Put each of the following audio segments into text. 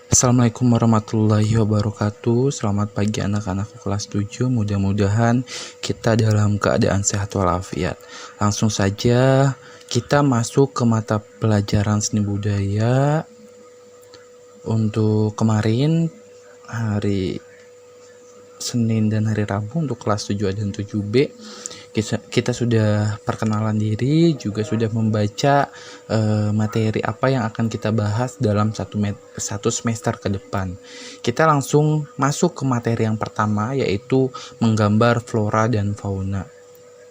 Assalamualaikum warahmatullahi wabarakatuh. Selamat pagi anak-anakku kelas 7. Mudah-mudahan kita dalam keadaan sehat walafiat. Langsung saja kita masuk ke mata pelajaran seni budaya. Untuk kemarin hari Senin dan hari Rabu untuk kelas 7A dan 7B kita sudah perkenalan diri, juga sudah membaca materi apa yang akan kita bahas dalam satu semester ke depan. Kita langsung masuk ke materi yang pertama, yaitu menggambar flora dan fauna,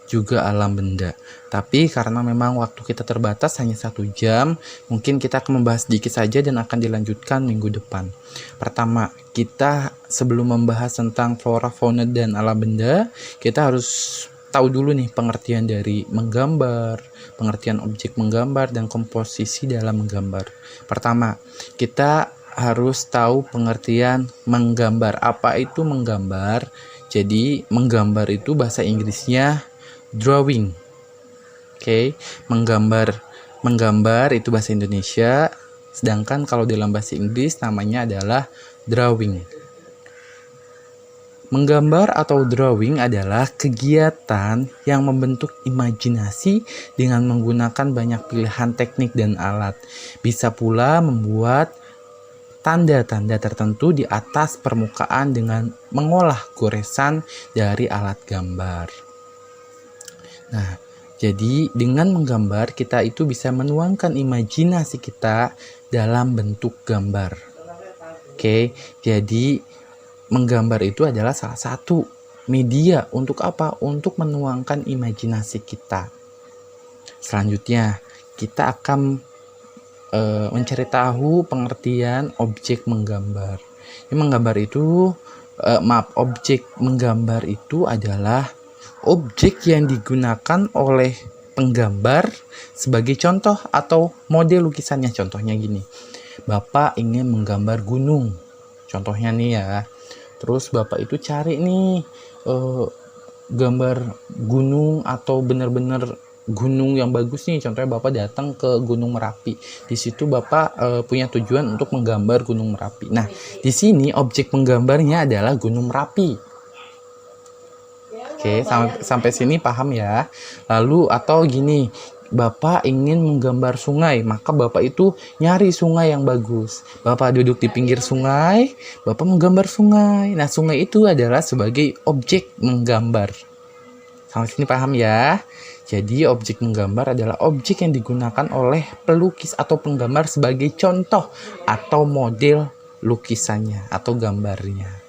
juga alam benda. Tapi karena memang waktu kita terbatas hanya 1 jam, mungkin kita akan membahas sedikit saja dan akan dilanjutkan minggu depan. Pertama, kita sebelum membahas tentang flora, fauna, dan alam benda, kita harus tahu dulu nih pengertian dari menggambar, pengertian objek menggambar, dan komposisi dalam menggambar. Pertama, kita harus tahu pengertian menggambar. Apa itu menggambar? Jadi, menggambar itu bahasa Inggrisnya drawing. Oke, menggambar itu bahasa Indonesia, sedangkan kalau dalam bahasa Inggris namanya adalah drawing. Menggambar atau drawing adalah kegiatan yang membentuk imajinasi dengan menggunakan banyak pilihan teknik dan alat. Bisa pula membuat tanda-tanda tertentu di atas permukaan dengan mengolah goresan dari alat gambar. Nah, jadi dengan menggambar kita itu bisa menuangkan imajinasi kita dalam bentuk gambar. Oke, jadi menggambar itu adalah salah satu media untuk apa? Untuk menuangkan imajinasi kita. Selanjutnya, kita akan mencari tahu pengertian objek menggambar. Objek menggambar itu adalah objek yang digunakan oleh penggambar sebagai contoh atau model lukisannya. Contohnya gini, Bapak ingin menggambar gunung. Contohnya nih ya. Terus Bapak itu cari nih gambar gunung atau benar-benar gunung yang bagus nih. Contohnya Bapak datang ke Gunung Merapi. Di situ Bapak punya tujuan untuk menggambar Gunung Merapi. Nah, di sini objek penggambarnya adalah Gunung Merapi. Oke, sampai sini paham ya. Lalu atau gini, Bapak ingin menggambar sungai, maka Bapak itu nyari sungai yang bagus. Bapak duduk di pinggir sungai, Bapak menggambar sungai. Nah, sungai itu adalah sebagai objek menggambar. Sampai sini paham ya? Jadi, objek menggambar adalah objek yang digunakan oleh pelukis atau penggambar sebagai contoh atau model lukisannya atau gambarnya.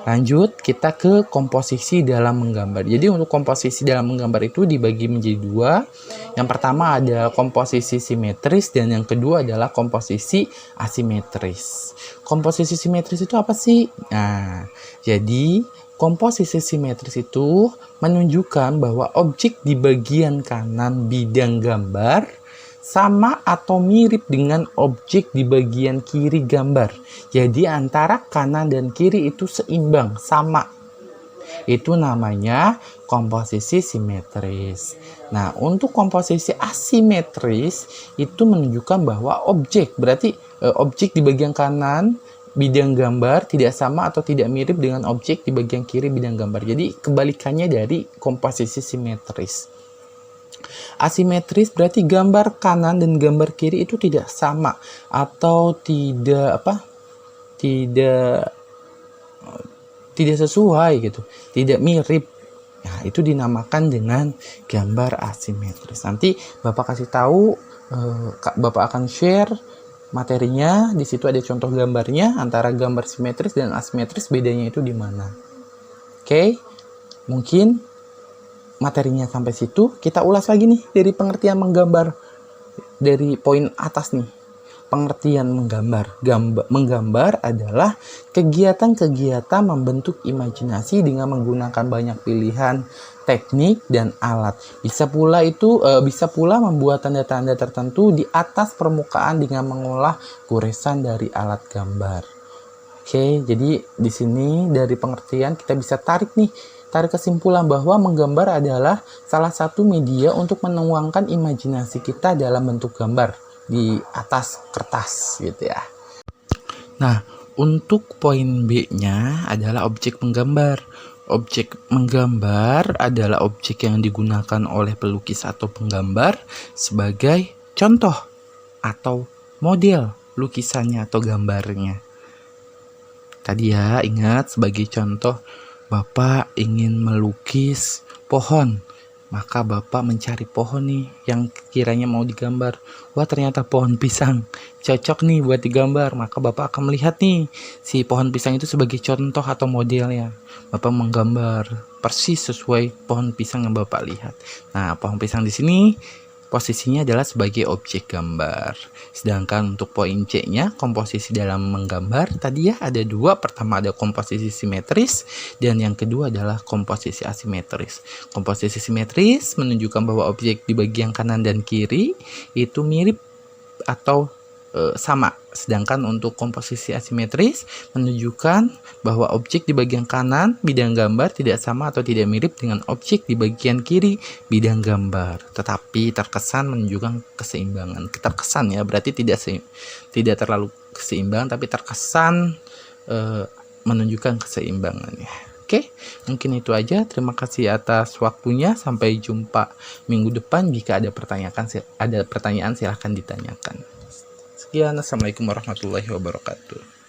Lanjut, kita ke komposisi dalam menggambar. Jadi untuk komposisi dalam menggambar itu dibagi menjadi 2. Yang pertama ada komposisi simetris dan yang kedua adalah komposisi asimetris. Komposisi simetris itu apa sih? Nah, jadi komposisi simetris itu menunjukkan bahwa objek di bagian kanan bidang gambar sama atau mirip dengan objek di bagian kiri gambar. Jadi antara kanan dan kiri itu seimbang, sama. Itu namanya komposisi simetris. Nah, untuk komposisi asimetris itu menunjukkan bahwa objek di bagian kanan bidang gambar tidak sama atau tidak mirip dengan objek di bagian kiri bidang gambar. Jadi kebalikannya dari komposisi simetris. Asimetris berarti gambar kanan dan gambar kiri itu tidak sama atau tidak sesuai gitu, tidak mirip. Nah, itu dinamakan dengan gambar asimetris. Nanti Bapak kasih tahu, Bapak akan share materinya. Di situ ada contoh gambarnya antara gambar simetris dan asimetris, bedanya itu di mana. Oke, mungkin materinya sampai situ. Kita ulas lagi nih dari pengertian menggambar dari poin atas nih. Pengertian menggambar. Menggambar adalah kegiatan-kegiatan membentuk imajinasi dengan menggunakan banyak pilihan teknik dan alat. Bisa pula membuat tanda-tanda tertentu di atas permukaan dengan mengolah goresan dari alat gambar. Oke, jadi di sini dari pengertian kita bisa tarik kesimpulan bahwa menggambar adalah salah satu media untuk menuangkan imajinasi kita dalam bentuk gambar di atas kertas gitu ya. Nah, untuk poin B-nya adalah objek menggambar. Objek menggambar adalah objek yang digunakan oleh pelukis atau penggambar sebagai contoh atau model lukisannya atau gambarnya. Tadi ya, ingat sebagai contoh, Bapak ingin melukis pohon. Maka Bapak mencari pohon nih yang kiranya mau digambar. Wah, ternyata pohon pisang. Cocok nih buat digambar. Maka Bapak akan melihat nih si pohon pisang itu sebagai contoh atau modelnya. Bapak menggambar persis sesuai pohon pisang yang Bapak lihat. Nah, pohon pisang di sini posisinya adalah sebagai objek gambar. Sedangkan untuk poin C-nya, komposisi dalam menggambar, tadi ya ada dua. Pertama ada komposisi simetris, dan yang kedua adalah komposisi asimetris. Komposisi simetris menunjukkan bahwa objek di bagian kanan dan kiri itu mirip atau sama. Sedangkan untuk komposisi asimetris menunjukkan bahwa objek di bagian kanan bidang gambar tidak sama atau tidak mirip dengan objek di bagian kiri bidang gambar, tetapi terkesan menunjukkan keseimbangan. Terkesan ya, berarti tidak terlalu seimbang, tapi terkesan menunjukkan keseimbangannya. Oke, mungkin itu aja. Terima kasih atas waktunya. Sampai jumpa minggu depan. Jika ada pertanyaan silahkan ditanyakan. Sekian, assalamualaikum warahmatullahi wabarakatuh.